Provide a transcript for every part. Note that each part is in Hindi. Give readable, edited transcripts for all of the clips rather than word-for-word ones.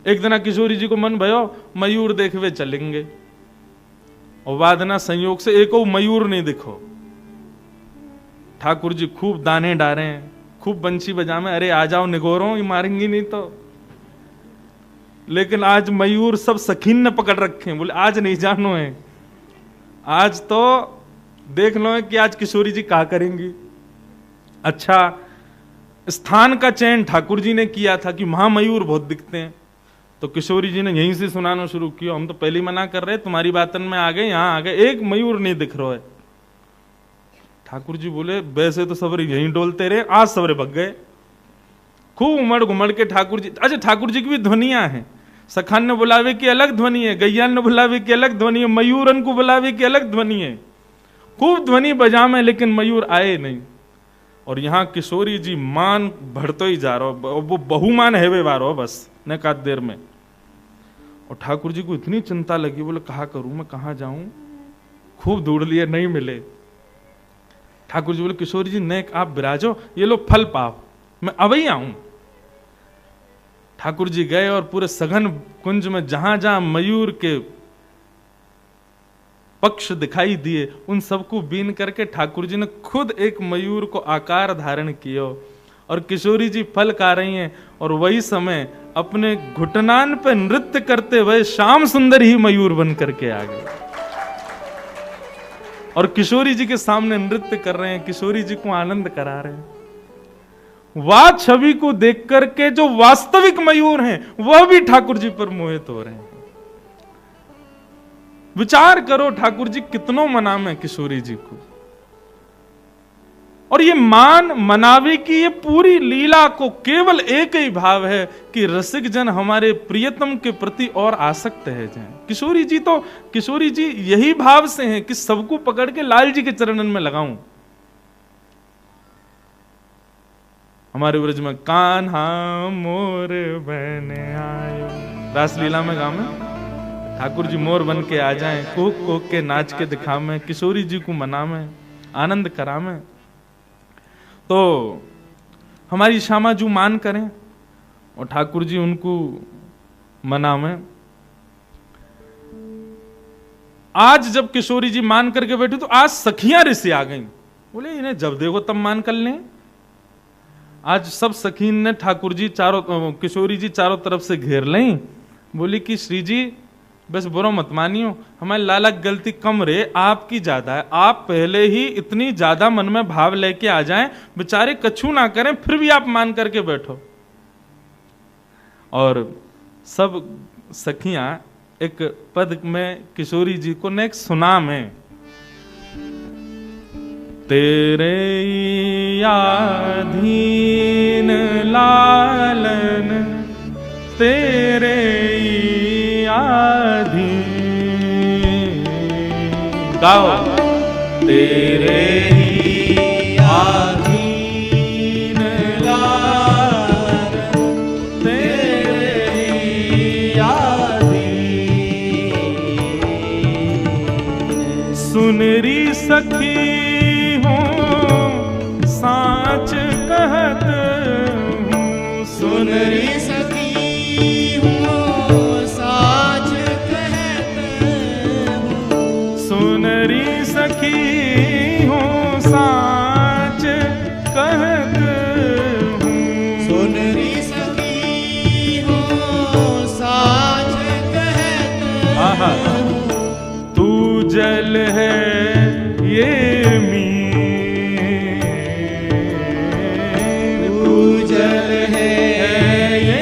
एक दिन किशोरी जी को मन भयो मयूर देखवे चलेंगे, और बाद ना संयोग से एको मयूर नहीं दिखो। ठाकुर जी खूब दाने डारे हैं, खूब बंशी बजामे, अरे आ जाओ निगोरो, ये मारेंगी नहीं तो। लेकिन आज मयूर सब सखीन ने पकड़ रखे हैं, बोले आज नहीं जानो है, आज तो देख लो है कि आज किशोरी जी क्या करेंगी। अच्छा, स्थान का चयन ठाकुर जी ने किया था कि महामयूर बहुत दिखते हैं, तो किशोरी जी ने यहीं से सुनाना शुरू किया, हम तो पहले मना कर रहे, तुम्हारी बातन में आ गए, यहां आ गए, एक मयूर नहीं दिख रहा है। ठाकुर जी बोले वैसे तो सबरे यहीं डोलते रहे, आज सबरे भग गए। खूब उमड़ घुमड़ के ठाकुर जी, अच्छा ठाकुर जी की भी ध्वनियां हैं, सखान ने बुलावे की अलग ध्वनि है, गैयान ने बुलावे की अलग ध्वनि है, मयूरन को बुलावे की अलग ध्वनि है, खूब ध्वनि बजामे, लेकिन मयूर आए नहीं। और यहां किशोरी जी मान भरतो ही जा रहा, वो बहुमान है वे बारो बस न का देर में। और ठाकुर जी को इतनी चिंता लगी, बोले कहा करूं मैं, कहां जाऊं, खूब ढूंढ लिए नहीं मिले। ठाकुर जी बोले किशोरी जी ने आप विराजो, ये लो फल पाओ, मैं अवई आऊं। ठाकुर जी गए और पूरे सघन कुंज में जहां जहां मयूर के पक्ष दिखाई दिए, उन सबको बीन करके ठाकुर जी ने खुद एक मयूर को आकार धारण किया, और किशोरी जी फल खा रही हैं, और वही समय अपने घुटनान पे नृत्य करते हुए श्याम सुंदर ही मयूर बन करके आ गए, और किशोरी जी के सामने नृत्य कर रहे हैं, किशोरी जी को आनंद करा रहे हैं। वह छवि को देख करके जो वास्तविक मयूर हैं वह भी ठाकुर जी पर मोहित हो रहे हैं। विचार करो ठाकुर जी कितनों मनामे किशोरी जी को, और ये मान मनावे की ये पूरी लीला को केवल एक ही भाव है कि रसिक जन हमारे प्रियतम के प्रति और आसक्त है जाएं। किशोरी जी यही भाव से हैं कि सबको पकड़ के लाल जी के चरणन में लगाऊं। हमारे ब्रज में कान्हा मोर बन आयो, रासलीला में गाँव में ठाकुर जी मोर बन के आ जाएं, कोक कोक के नाच के दिखावे, किशोरी जी को मनावे, आनंद करावे। तो हमारी श्यामा जू मान करें और ठाकुर जी उनको मनावे। आज जब किशोरी जी मान करके बैठी तो आज सखियां ऋषि आ गईं, बोले इन्हें जब देखो तब मान कर लें। आज सब सखीन ने ठाकुर जी किशोरी जी चारों तरफ से घेर लें, बोली कि श्री जी बस बुरा मत मानियो, हमारे लाला गलती कम रे, आपकी ज्यादा है, आप पहले ही इतनी ज्यादा मन में भाव लेके आ जाएं, बेचारे कछु ना करें फिर भी आप मान करके बैठो। और सब सखियां एक पद में किशोरी जी को ने एक सुना में, तेरे आधीन लालन तेरे आधीन, गाओ तेरे आधीन लालन तेरे आधीन, सुनरी सखी साच कहत हूँ, सुनरी सखी हूँ साच कहत हूँ, सुनरी सखी हूँ साच कहत हूँ, सुनरी सखी हूँ साच कहत हूँ, तू जल है ये जल है ये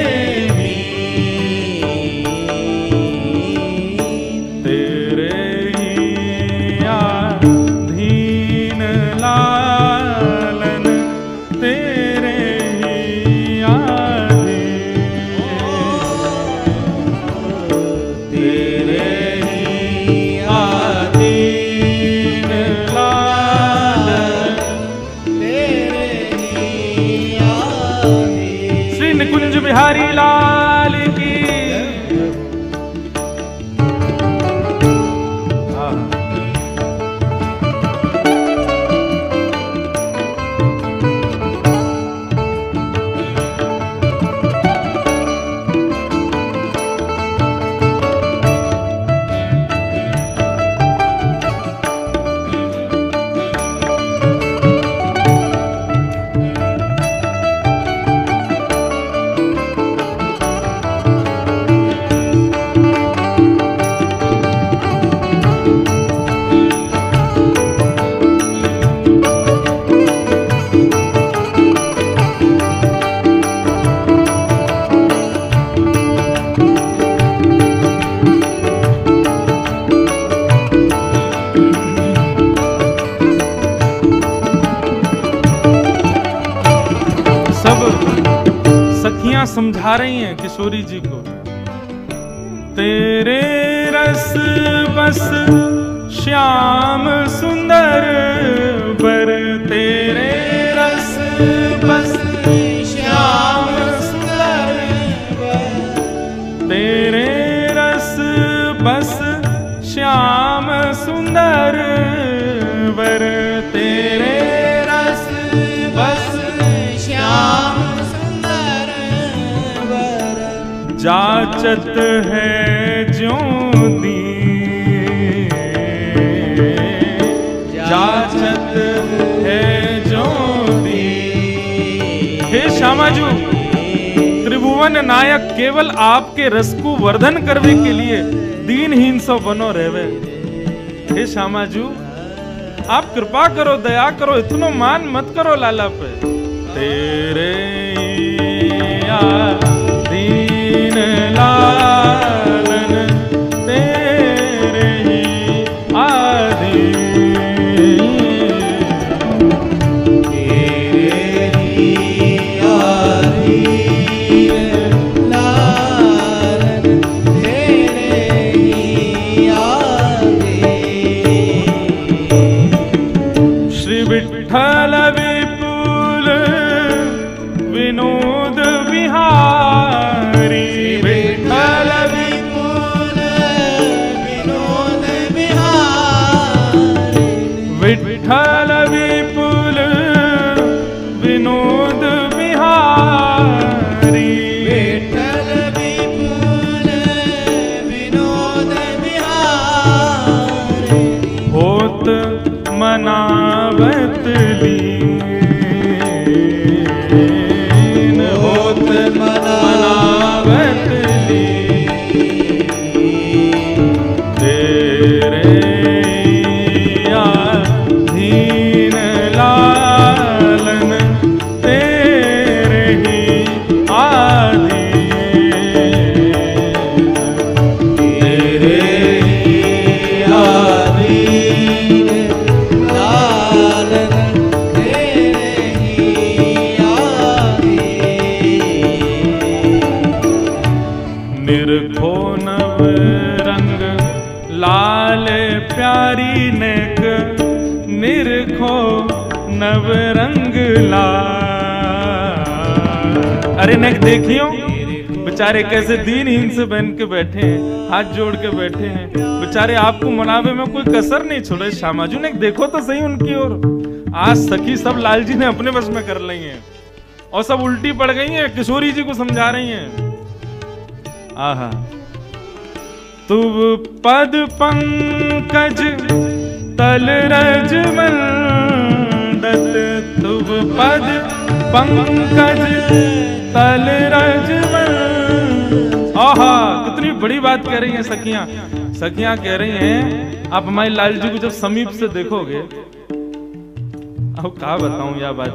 समझा रही हैं किशोरी जी को। तेरे रस बस श्याम सुंदर बर, तेरे रस बस श्याम सुंदर बर, तेरे रस बस श्याम सुंदर बर, तेरे रस बस श्याम सुंदर बर, जाचत है ज्यों दी, जाचत है ज्यों दी। हे श्यामाजू, त्रिभुवन नायक केवल आपके रस को वर्धन करने के लिए दीनहीन सो बनो रहवे। हे श्यामाजू, आप कृपा करो, दया करो, इतनो मान मत करो लाला पे। तेरे दीन लालन तेरे ही आदि, तेरे ही आदि लालन तेरे ही आदि। श्री विठ्ठल विपुल विनोद बिहारी, विठ्ठल विपुल विनोद बिहारी, विठ्ठल विपुल विनोद बिहारी, विठ्ठल विपुल विनोद बिहारी। होत मनावत लीन, होत मनावत लीन, तेरे दीन लालन तेरे ही आदि, तेरे ही आदि लालन तेरे ही आदि। निरखो नव रंग लाल प्यारी नेक, निरखो नव रंग लाल। अरे नेक देखियो, बेचारे कैसे दीनहीन से बहन के बैठे हैं, हाथ जोड़ के बैठे हैं, बेचारे आपको मनावे में कोई कसर नहीं छोड़े। श्यामाजू ने देखो तो सही उनकी ओर। आज सखी सब लालजी ने अपने बस में कर ली हैं और सब उल्टी पड़ गई हैं, किशोरी जी को समझा रही हैं। आहा, तुव पद पंकज तल रज मंडत, तुव पद पंकज तल रज मंडत। आहा, कितनी बड़ी बात कह रही हैं सखियां। सखियां कह रही हैं, आप हमारे लाल जी को जब समीप से देखोगे, अब क्या बताऊं यह बात,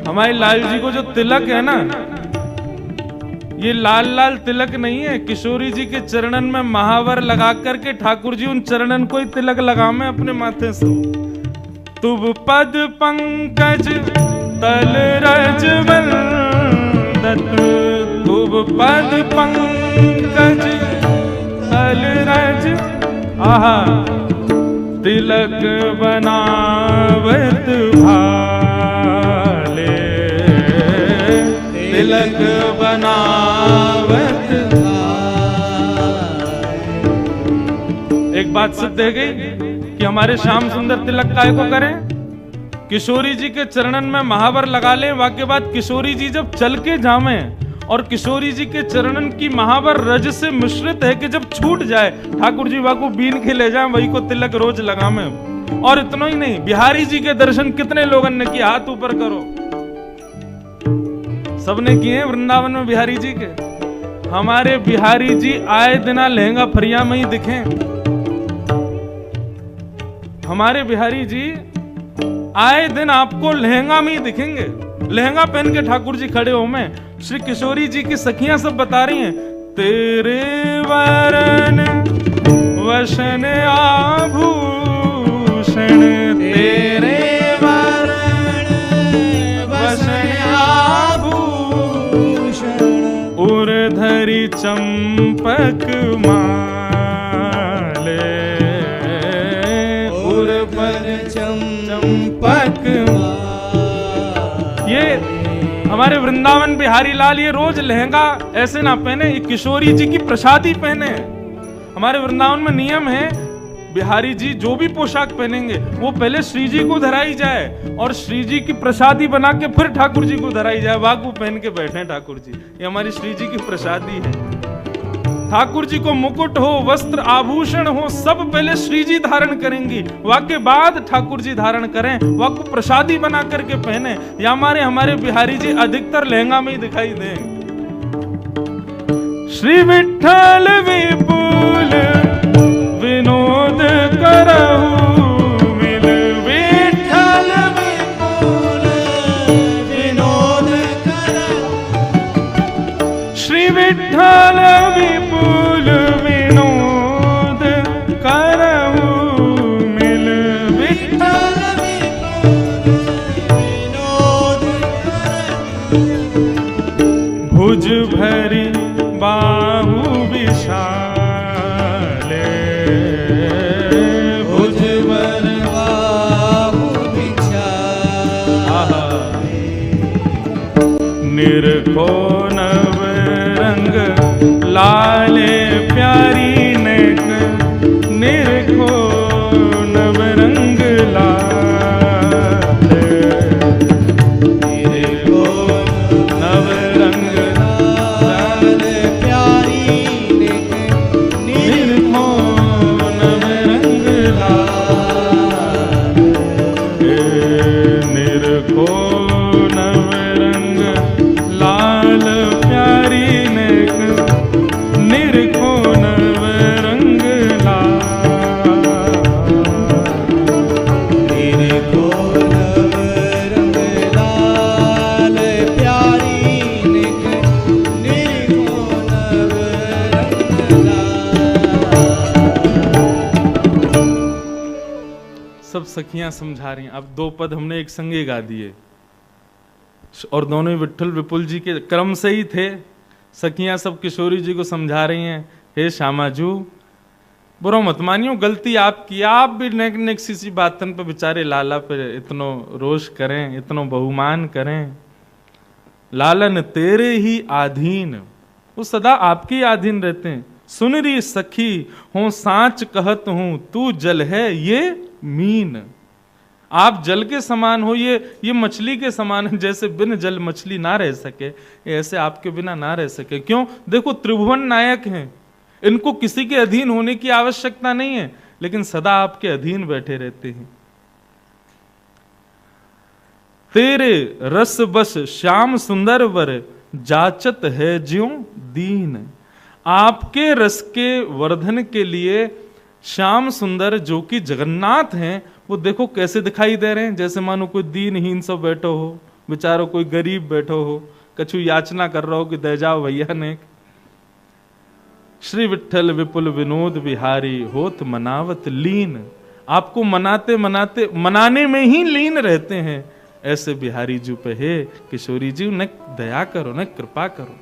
हमारे लाल जी को जो तिलक है ना, ये लाल लाल तिलक नहीं है। किशोरी जी के चरणन में महावर लगा करके ठाकुर जी उन चरणन को ही तिलक लगावे अपने माथे से। तुब पद पंकज तल रज वंदत, तुब पद पंकज तल रज, आहा, तिलक बनावत भाले, तिलक बनावत। एक बात सिद्ध है गई कि हमारे श्याम सुंदर तिलक काय को करें, किशोरी जी के चरणन में महावर लगा लें। वाक्य बात, किशोरी जी जब चल के जावे और किशोरी जी के चरणन की महावर रज से मिश्रित है कि जब छूट जाए, ठाकुर जी वाको बीन के ले जाए, वही को तिलक रोज लगावे। और इतना ही नहीं, बिहारी जी के दर्शन कितने लोगों ने किए, हाथ ऊपर करो। सबने किए वृंदावन में बिहारी जी के। हमारे बिहारी जी आए दिना लहंगा फरिया में ही दिखे। हमारे बिहारी जी आए दिन आपको लहंगा में ही दिखेंगे, लहंगा पहन के ठाकुर जी खड़े हो। में श्री किशोरी जी की सखियां सब बता रही हैं, तेरे वरन वसन आभूषण, तेरे वरन वसन आभूषण, धरी चंपक माले, उर पर चंपक माले। ये हमारे वृंदावन बिहारी लाल ये रोज लहंगा ऐसे ना पहने, ये किशोरी जी की प्रसादी पहने। हमारे वृंदावन में नियम है, बिहारी जी जो भी पोशाक पहनेंगे वो पहले श्री जी को धराई जाए और श्री जी की प्रसादी बना के फिर ठाकुर जी को धराई जाए। वाकू पहन के बैठे ठाकुर जी, ये हमारी श्री जी की प्रसादी है। ठाकुर जी को मुकुट हो, वस्त्र आभूषण हो, सब पहले श्री जी धारण करेंगी, वाके बाद ठाकुर जी धारण करें, वाकू प्रसादी बना करके पहने। या हमारे बिहारी जी अधिकतर लहंगा में ही दिखाई दें। श्री विठ्ठल विपुल विनोद करहु मिल, विठ्ठल विपुल विनोद करहु। श्री विठ्ठल विपुल विनोद करहु मिल, विठ्ठल विपुल विनोद करहु। भुज भरी बाहु विशाले, भुज भर बाहु विशाले। निरखो नव रंग लाले प्यारी नेक, निरखो नव रंग लाले, निरखो नव रंग लाले प्यारी नेक, निरखो नव रंग लाले, निरखो नव रंग लाल प्यारी नेक, निरखो नव रंग लाल, निरखो नव रंग लाल प्यारी नेक, निरखो नव रंग लाल। सब सखियां समझा रही हैं। अब दो पद हमने एक संगे गा दिए और दोनों ही विठ्ठल विपुल जी के क्रम से ही थे। सखियां सब किशोरी जी को समझा रही हैं, हे श्यामाजू बुरा मत मानियो, गलती आपकी, आप भी नेक नेक सी बातन पे बेचारे लाला पे इतनो रोष करें, इतनो बहुमान करें। लालन तेरे ही आधीन, वो सदा आपके ही अधीन रहते हैं। सुन रही सखी हो सांच कहत हूं, तू जल है ये मीन। आप जल के समान हो, ये मछली के समान है। जैसे बिन जल मछली ना रह सके, ऐसे आपके बिना ना रह सके। क्यों? देखो त्रिभुवन नायक हैं, इनको किसी के अधीन होने की आवश्यकता नहीं है, लेकिन सदा आपके अधीन बैठे रहते हैं। तेरे रस बस श्याम सुंदर वर, जाचत है ज्यों दीन। आपके रस के वर्धन के लिए श्याम सुंदर जो कि जगन्नाथ हैं, वो देखो कैसे दिखाई दे रहे हैं, जैसे मानो कोई दीनहीन सब बैठो हो, बेचारो कोई गरीब बैठो हो, कछु याचना कर रहा हो कि दे जाओ भैया ने। श्री विठ्ठल विपुल विनोद बिहारी होत मनावत लीन। आपको मनाते मनाते मनाने में ही लीन रहते हैं। ऐसे बिहारी जी पे है किशोरी जी, न दया करो, न कृपा करो।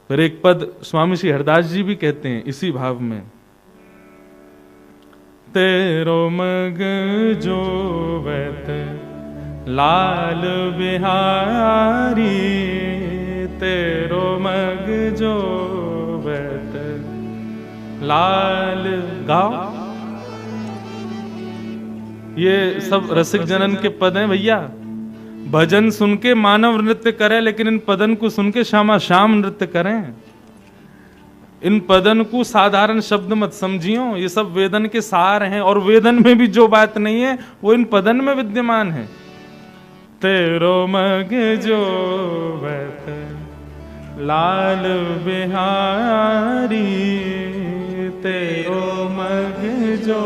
फिर एक पद स्वामी श्री हरदास जी भी कहते हैं इसी भाव में, तेरो मग जो वैत लाल बिहारी, तेरो मग जो वैत लाल। गाओ, ये सब रसिक जनन के पद हैं भैया। भजन सुन के मानव नृत्य करे, लेकिन इन पदन को सुन के श्यामा श्याम नृत्य करें। इन पदन को साधारण शब्द मत समझियो, ये सब वेदन के सार हैं, और वेदन में भी जो बात नहीं है वो इन पदन में विद्यमान है। तेरो मग जो बैठ लाल बिहारी, तेरो मग जो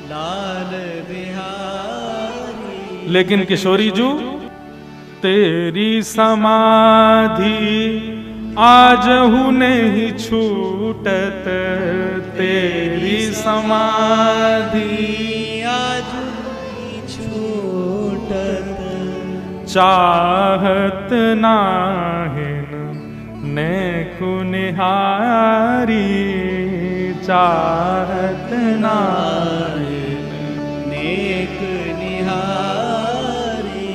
लाल बिहारी। लेकिन किशोरी जू, तेरी समाधि आजहु नहीं छूटत, तेरी समाधि आज नहीं छूटत। चाहत नाहिन नेकु निहारी, चाहत नाहिन नेक निहारी।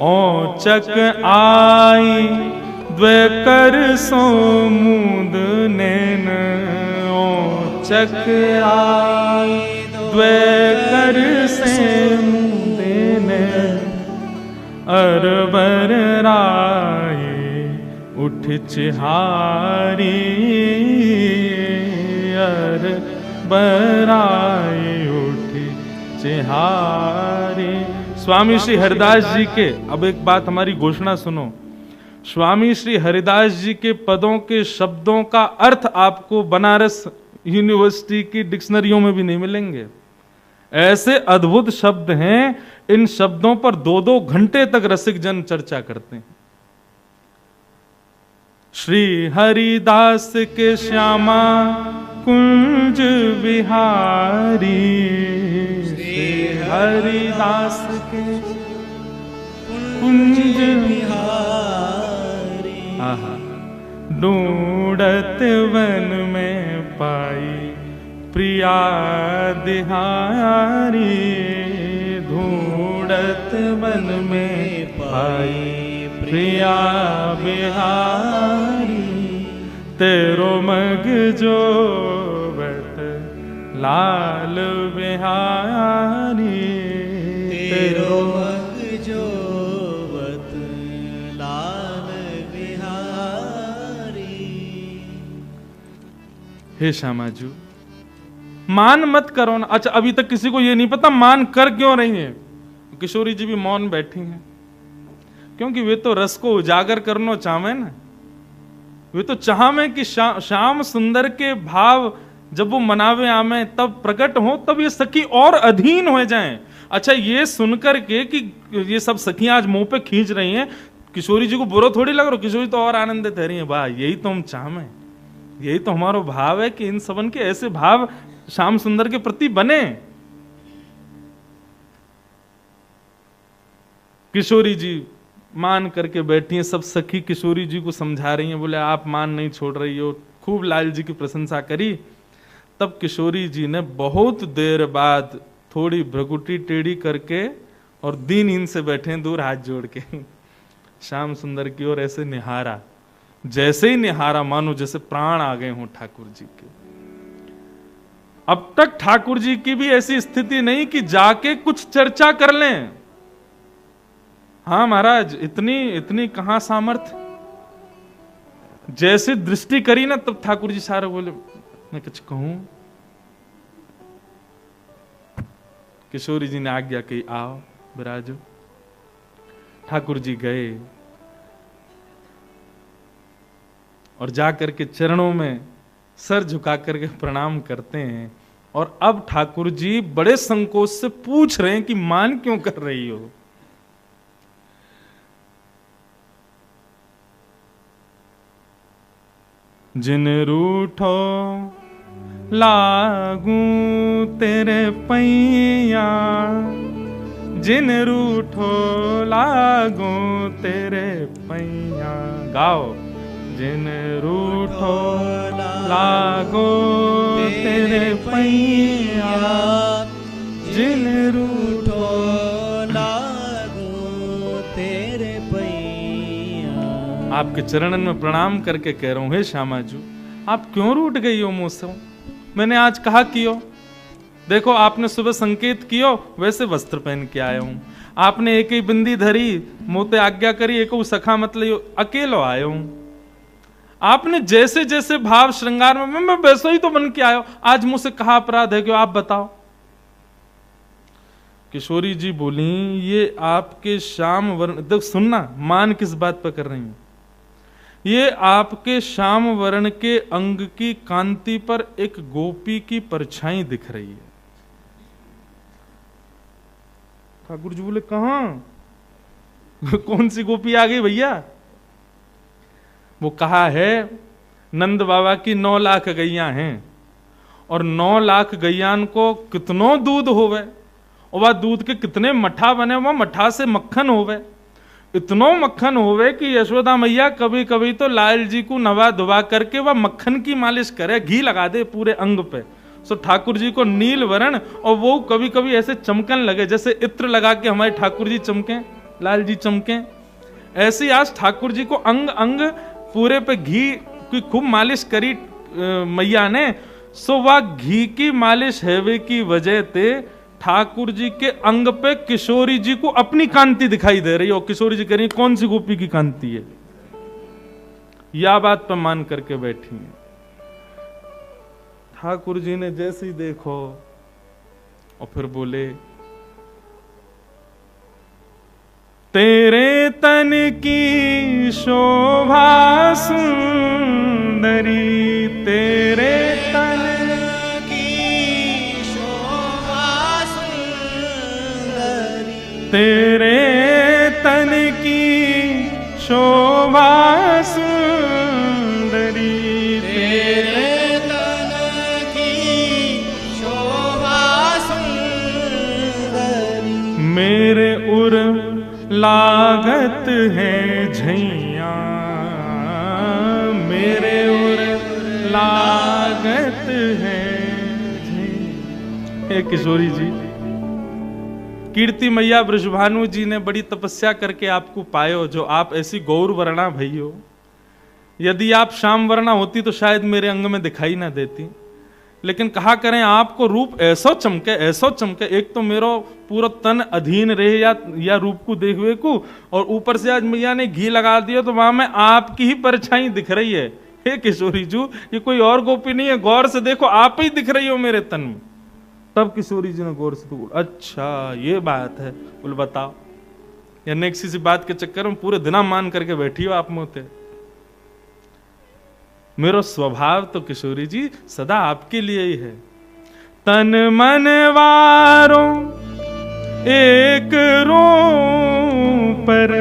औचक आई द्वे कर सो मूद नैन, औचक आई द्वे कर से मूद नैन, अरबर राय उठ चिहारी, अरबर राय उठ चिहारी। स्वामी श्री हरिदास जी के, अब एक बात हमारी घोषणा सुनो, स्वामी श्री हरिदास जी के पदों के शब्दों का अर्थ आपको बनारस यूनिवर्सिटी की डिक्शनरियों में भी नहीं मिलेंगे। ऐसे अद्भुत शब्द हैं, इन शब्दों पर 2-2 घंटे तक रसिक जन चर्चा करते हैं। श्री हरिदास के श्यामा कुंज विहारी, श्री हरिदास के कुंज विहारी। ढूंढत वन में पाई प्रिया दिहारी, ढूंढत वन में पाई प्रिया बिहारी, तेरो मग जो बत लाल बिहारी, तेरो मग जो बत लाल बिहारी। हे श्यामाजू, मान मत करो ना। अच्छा, अभी तक किसी को ये नहीं पता मान कर क्यों रही है। किशोरी जी भी मौन बैठी हैं, क्योंकि वे तो रस को उजागर करना चाहे ना। वे तो चाहे कि श्याम सुंदर के भाव जब वो मनावे आमे तब प्रकट हो, तब ये सखी और अधीन हो जाएं। अच्छा, ये सुनकर के कि ये सब सखियां आज मुंह पे खींच रही हैं, किशोरी जी को बुरा थोड़ी लग रहा, किशोरी तो और आनंदित रही है। वाह, यही तो हम चाहें, यही तो हमारा भाव है कि इन सबन के ऐसे भाव श्याम सुंदर के प्रति बने। किशोरी जी मान करके बैठी हैं, सब सखी किशोरी जी को समझा रही हैं, बोले आप मान नहीं छोड़ रही हो। खूब लाल जी की प्रशंसा करी। तब किशोरी जी ने बहुत देर बाद थोड़ी भ्रकुटी टेढ़ी करके और दीनहीन से बैठे दूर हाथ जोड़ के श्याम सुंदर की ओर ऐसे निहारा। जैसे ही निहारा, मानो जैसे प्राण आ गए हों ठाकुर जी के। अब तक ठाकुर जी की भी ऐसी स्थिति नहीं कि जाके कुछ चर्चा कर लें। हाँ महाराज, इतनी कहां सामर्थ्य। जैसे दृष्टि करी ना, तब ठाकुर जी सारे बोले मैं कुछ कहूं। किशोरी जी ने आज्ञा की, आओ विराजो। ठाकुर जी गए और जाकर के चरणों में सर झुका करके प्रणाम करते हैं। और अब ठाकुर जी बड़े संकोच से पूछ रहे हैं कि मान क्यों कर रही हो। जिन रूठो लागू तेरे पैया, जिन रूठो लागू तेरे पैया। गाओ। जिन रूठो लागो तेरे पैया, जिन रूठो लागो तेरे पैया। आपके चरणन में प्रणाम करके कह रहा हूं, हे श्यामाजू, आप क्यों रूठ गई हो मुझसे? मैंने आज कहा कियो, देखो आपने सुबह संकेत कियो, वैसे वस्त्र पहन के आया हूं। आपने एक ही बिंदी धरी, मोते आज्ञा करी, एक सखा मतलब अकेलो आया हूं। आपने जैसे जैसे भाव श्रृंगार में, मैं वैसे ही तो बन के आया हूं। आज मुझसे कहा अपराध है, क्यों आप बताओ। किशोरी जी बोली, ये आपके श्याम वर्ण, देख सुनना, मान किस बात पर कर रही हूं। ये आपके श्याम वर्ण के अंग की कांति पर एक गोपी की परछाई दिख रही है। ठाकुर जी बोले, कहां? कौन सी गोपी आ गई भैया? वो कहा है, नंद बाबा की 9 लाख गैया हैं, और 9 लाख गैयान को कितनो दूध होवे, और वह दूध के कितने मठा बने, वह मठा से मक्खन होवे। इतनो मक्खन होवे कि यशोदा मैया कभी कभी तो लाल जी को नवा धुबा करके वह मक्खन की मालिश करे, घी लगा दे पूरे अंग पे, सो ठाकुर जी को नील वर्ण, और वो कभी कभी ऐसे चमकन लगे जैसे इत्र लगा के हमारे ठाकुर जी चमके, लाल जी चमके। ऐसे आज ठाकुर जी को अंग अंग पूरे पे घी की खूब मालिश करी मैया ने। सो वह घी की मालिश हेवे की वजह से ठाकुर जी के अंग पे किशोरी जी को अपनी कांति दिखाई दे रही है। और किशोरी जी कह रही कौन सी गोपी की कांति है, या बात पर मान करके बैठी है। ठाकुर जी ने जैसे ही देखो और फिर बोले, तेरे तन की शोभा सुंदरी, तेरे तन की शोभा सुंदरी, तेरे तन की शोभा सुंदरी, तेरे तन की शोभा सुंदरी, मेरे उर लागत है झैया, मेरे उर लागत है झैया। हे किशोरी जी, कीर्ति मैया बृषभानु जी ने बड़ी तपस्या करके आपको पायो, जो आप ऐसी गौर वर्णा भई हो। यदि आप श्याम वर्णा होती तो शायद मेरे अंग में दिखाई ना देती, लेकिन कहा करें आपको रूप ऐसो चमके, ऐसो चमके, एक तो मेरो पूरा तन अधीन रहे या रूप को देखवे को, और ऊपर से आज मैया ने घी लगा दिया तो वहां में आपकी ही परछाई दिख रही है। हे किशोरी जी, ये कोई और गोपी नहीं है, गौर से देखो आप ही दिख रही हो मेरे तन में। तब किशोरी जी ने गौर से तो बोला, अच्छा ये बात है, बोल बताओ। या नेक्स्ट सी बात के चक्कर में पूरे दिना मान करके बैठी हो आप मोते। मेरा स्वभाव तो किशोरी जी सदा आपके लिए ही है। तन मन वारो एक रो पर,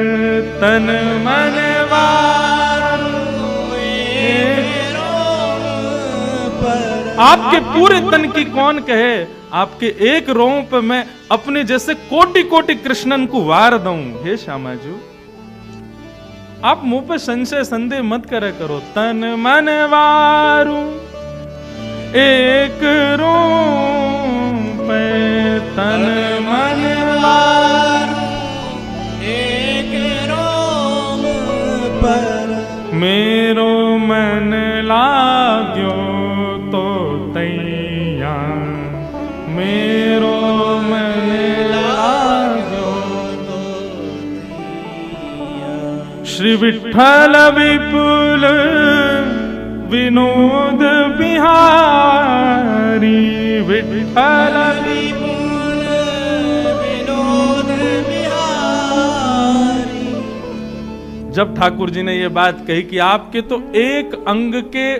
तन मन वारो एक रो पर। आपके पूरे तन की कौन कहे, आपके एक रों पे मैं अपने जैसे कोटि कोटि कृष्णन को वार दूं। हे श्यामा जी, आप मुंह पे संशय संदेह मत करे करो। तन मन वारू एक रो पे, तन मन वारू एक रोम पर, मेरो मन लाग्यो तो तैया, मेरो मन लाग्यो तो श्री विठ्ठल विपुल विनोद बिहारी, विठ्ठल विपुल विनोद बिहारी। जब ठाकुर जी ने यह बात कही कि आपके तो एक अंग के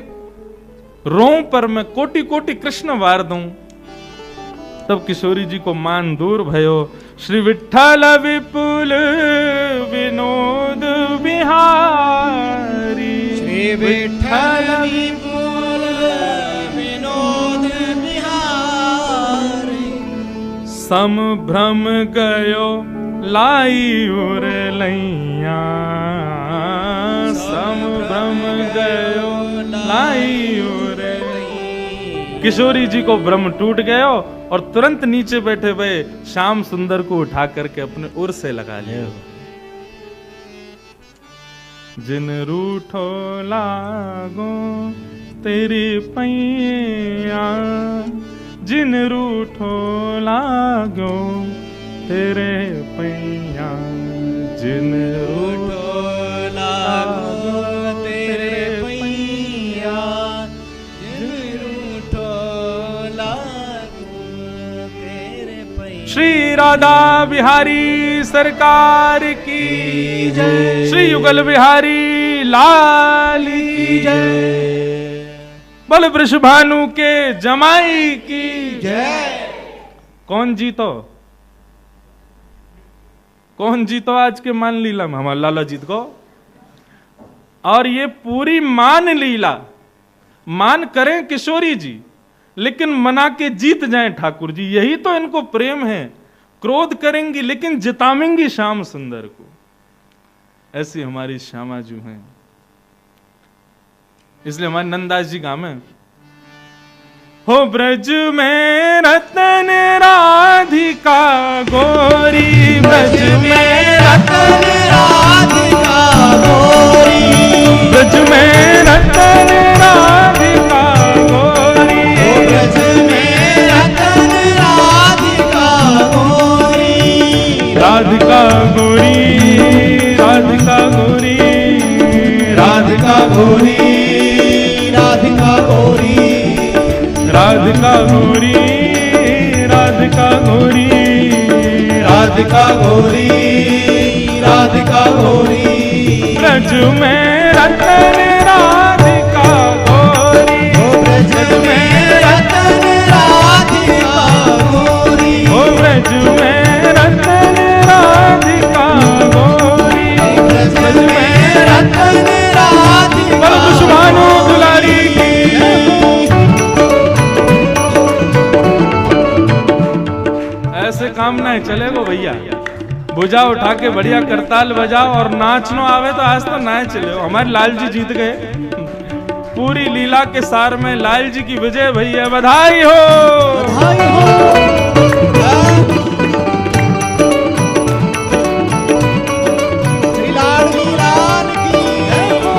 रों पर मैं कोटि कोटि कृष्ण वार दूं, तब किशोरी जी को मान दूर भयो। श्री विठ्ठल विपुल विनोद बिहारी, श्री विठ्ठल विपुल विनोद बिहारी। संभ्रम गयो लाई उर लैया, संभ्रम गयो लाई उर। किशोरी जी को भ्रम टूट गयो और तुरंत नीचे बैठे हुए श्याम सुंदर को उठा करके अपने उर से लगा लिया। जिन रूठो लागो तेरी पैया, जिन रूठो लागो तेरे पैया, जिन रूठो लागो तेरे पैया, जिन रूठो लागो तेरे पैया। श्री राधा बिहारी सरकार की जय, श्री युगल बिहारी लाल की जय, बल वृषभानु के जमाई की जय। कौन जीतो, कौन जीतो आज के मान लीला में? हमारा लाला जीत को। और ये पूरी मान लीला मान करें किशोरी जी, लेकिन मना के जीत जाएं ठाकुर जी, यही तो इनको प्रेम है। क्रोध करेंगी लेकिन जितावेंगी श्याम सुंदर को। ऐसी हमारी श्यामा जू हैं। इसलिए हमारे नंददास जी काम है, हो ब्रज में रतन राधिका गोरी, ब्रज में रतन राधिका गोरी, ब्रज में रतन राधिका गोरी, ब्रज में रतन राधिका गोरी, राधिका गोरी, राधिका गोरी, राधिका गोरी, राधिका गोरी, राधिका गोरी, राधिका गोरी, राधिका गोरी, राधिका गोरी, ब्रज में रतन राधिका गोरी, ब्रज में रतन राधिका गोरी, ब्रज में रतन राधिका गोरी, ब्रज में रतन राधिका बोलो खुशबानो दुलारी की। ऐसे काम नहीं चलेगा भैया, भुजा उठा के बढ़िया करताल बजाओ और नाचनो आवे तो आज तो ना चले। हमारे लाल जी जीत गए पूरी लीला के सार में, लाल जी की विजय भैया, बधाई हो, बधाई हो। श्री लाल जी लाल की जय हो।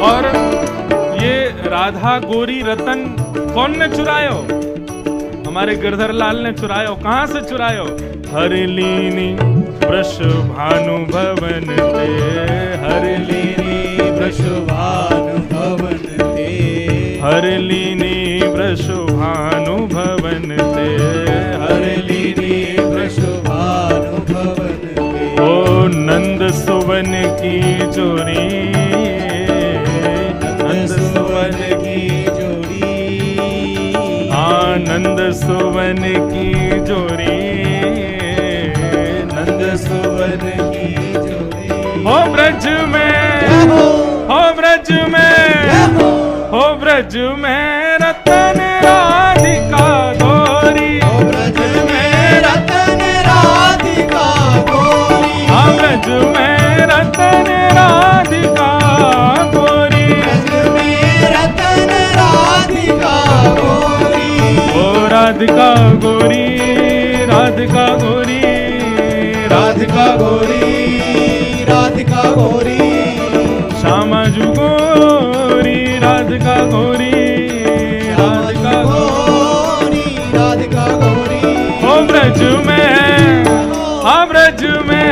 और ये राधा गोरी रतन कौन ने चुरायो? हमारे गिरधर लाल ने चुरायो। कहां से चुरायो? हरलीनी वृष भानु भवन ते, हरलीनी वृष भानु भवन ते, हरलीनी वृष भानु भवन ते, हरलीनी वृष भानु भवन ते, ओ नंद सुवन की जोरी, नंद सुवन की जोड़ी, आनंद सुवन की जोरी, नंद सुवन की जोड़ी, हो ब्रज में, हो, हो ब्रज में, हो, हो ब्रज में रतन राधिका गोरी, ब्रज में रतन राधिका गोरी, हाँ ब्रज में रतन राधिका गोरी, ब्रज में रतन राधिका गोरी, ओ राधिका गोरी, राधिका गोरी, राधिका गोरी, राधिका गोरी, श्यामा जू गोरी, राधिका गोरी, राधिका गोरी, गोरी, राधिका गोरी, हो ब्रज में, हाँ ब्रज में,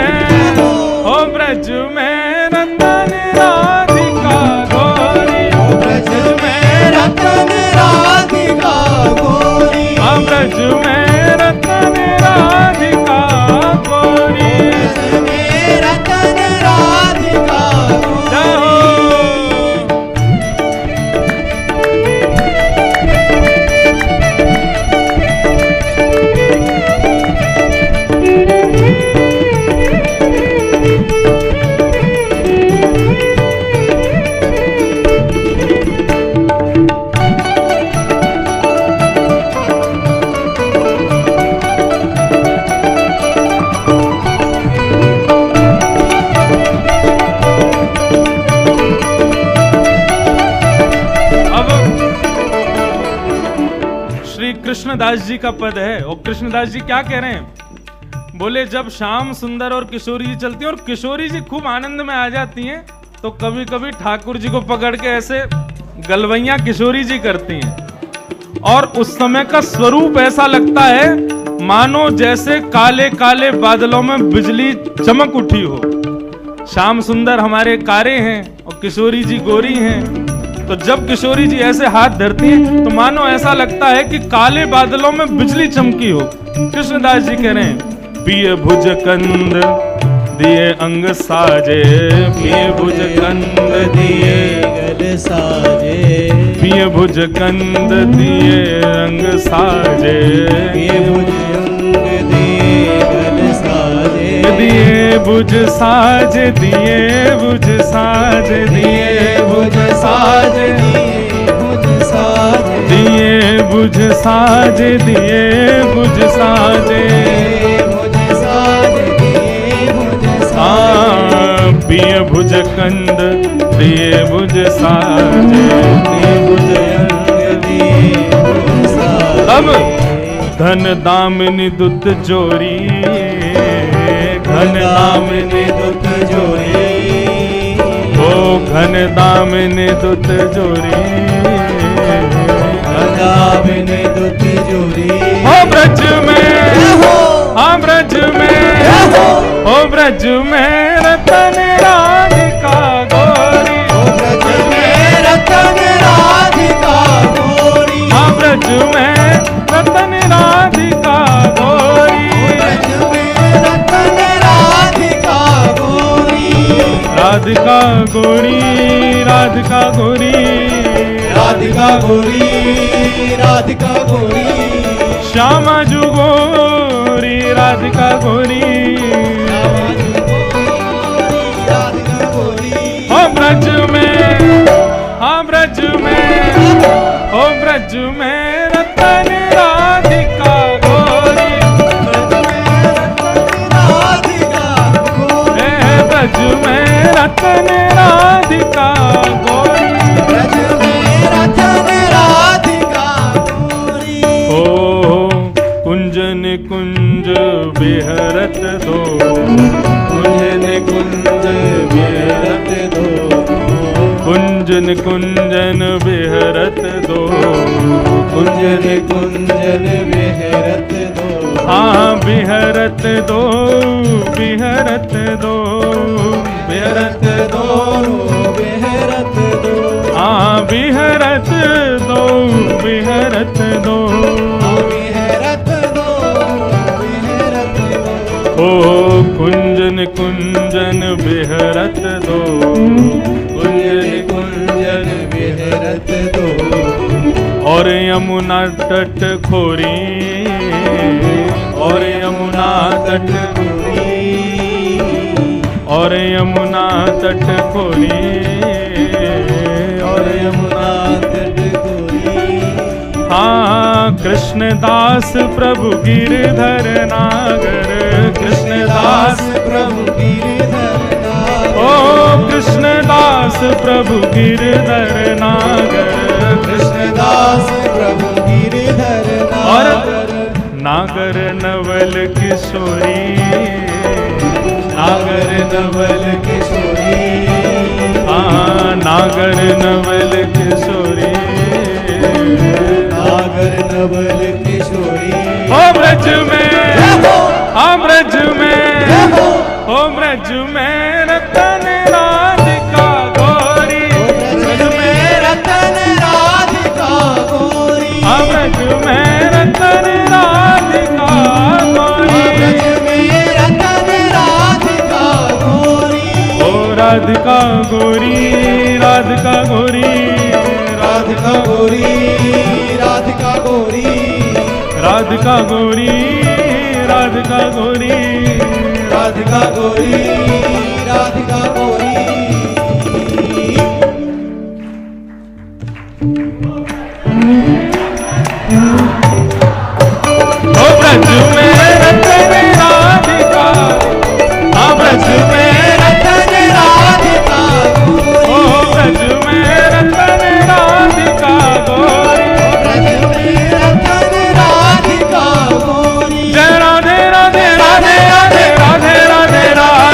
हो ब्रज में रतन राधिका गोरी, ब्रज में रतन राधिका गोरी, हाँ ब्रज में रतन राधिका गोरी, ब्रज में रतन राधिका गोरी। जाओ। कृष्णदास जी का पद है। और कृष्णदास जी क्या कह रहे हैं? बोले जब श्याम सुंदर और किशोरी जी चलती हैं और किशोरी जी खूब आनंद में आ जाती हैं तो कभी कभी ठाकुर जी को पकड़ के ऐसे गलवैया किशोरी जी करती हैं और उस समय का स्वरूप ऐसा लगता है मानो जैसे काले काले बादलों में बिजली चमक उठी हो। श्याम सुंदर हमारे कारे हैं और किशोरी जी गोरी हैं, तो जब किशोरी जी ऐसे हाथ धरती हैं तो मानो ऐसा लगता है कि काले बादलों में बिजली चमकी हो। कृष्णदास जी कह रहे हैं पिय भुज कंद दिए अंग साजे, पिय भुज कंद दिए गल साजे, पिय भुज कंद दिए अंग साजे, पिय भुज अंग दिए गल साजे, दिए बुझ साज दिए बुझ साज दिए बुझ साज दिए बुझ साज दिए बुझ साज दिए बुझ साजे बुझ साज दिए बुझ साज पिय भुज कंद दिए बुझ साजे दिए बुझ दिए बुझ साज अब धन दामिनी दुत जोरी घन दामिनी दुत जोरी ओ घन दामिनी दुत जोरी दामिनी दुत जोरी ओ ब्रज में हाँ ब्रज में ओ ब्रज में रतन राधिका गोरी ओ ब्रज में रतन राधिका गोरी हाँ ब्रज में रतन राधिका गोरी ब्रज में रतन राधिका गोरी राधिका गोरी राधिका गोरी राधिका गोरी राधिका गोरी श्यामा जू गोरी राधिका गोरी राधिका गोरी ओ ब्रज में हाँ ब्रज में ओ ब्रज में रतन राधिका गोरी राधिका गोरी ब्रज में रतन राधिका गोरी ब्रज में रतन राधिका गोरी ओ कुंजन कुंज बिहरत दो कुंजन कुंज बिहरत दो कुंजन कुंजन बिहरत दो कुंजन कुंजन विहरत दो हाँ बिहरत दो बिहरत दो बिहरत दो विहरत दो हाँ बिहरत दो बिहरत दो विहरत दो विहरत दो ओ कुंजन कुंजन बिहरत दो कुंजन कुंजन विहरत दो और यमुना तट खोरी और यमुना तट गोरी और यमुना तट खोरी और यमुना तट गोरी हाँ कृष्णदास प्रभु गिरधर नागर कृष्णदास प्रभु गिरधर ओ कृष्णदास प्रभु गिरधर नागर कृष्णदास प्रभु गिरधर और नागर नवल किशोरी नागर नवल किशोरी हाँ नागर नवल किशोरी नागर नवल किशोरी ओ ब्रज में हाँ ब्रज में ओ ब्रज में रतन राधिका गोरी ब्रज में रतन राधिका गोरी हाँ ब्रज में रतन राधिका गोरी ब्रज में रतन राधिका गोरी ओ राधिका गोरी राधिका गोरी राधिका गोरी राधिका गोरी राधिका गोरी राधिका गोरी राधिका गोरी राधिका गोरी ओ ब्रज में रतन राधिका हाँ ब्रज में रतन राधिका ओ ब्रज में रतन राधिका गोरी ब्रज में रतन राधिका गोरी जय राधे राधे राधे राधे राधे राधे राधे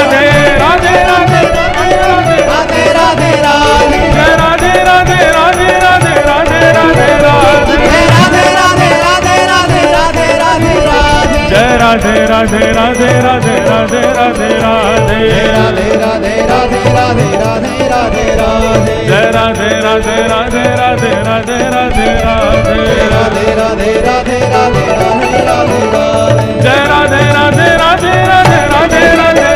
राधे राधे राधे राधे राधे राधे जय राधे राधे राधे राधे राधे राधे राधे राधे राधे राधे राधे राधे जय राधे राधे राधे राधे राधे राधे राधे राधे राधे राधे राधे राधे राधे राधे जय राधे राधे राधे राधे राधे राधे राधे राधे राधे राधे राधे राधे राधे राधे जय राधे राधे राधे राधे राधे राधे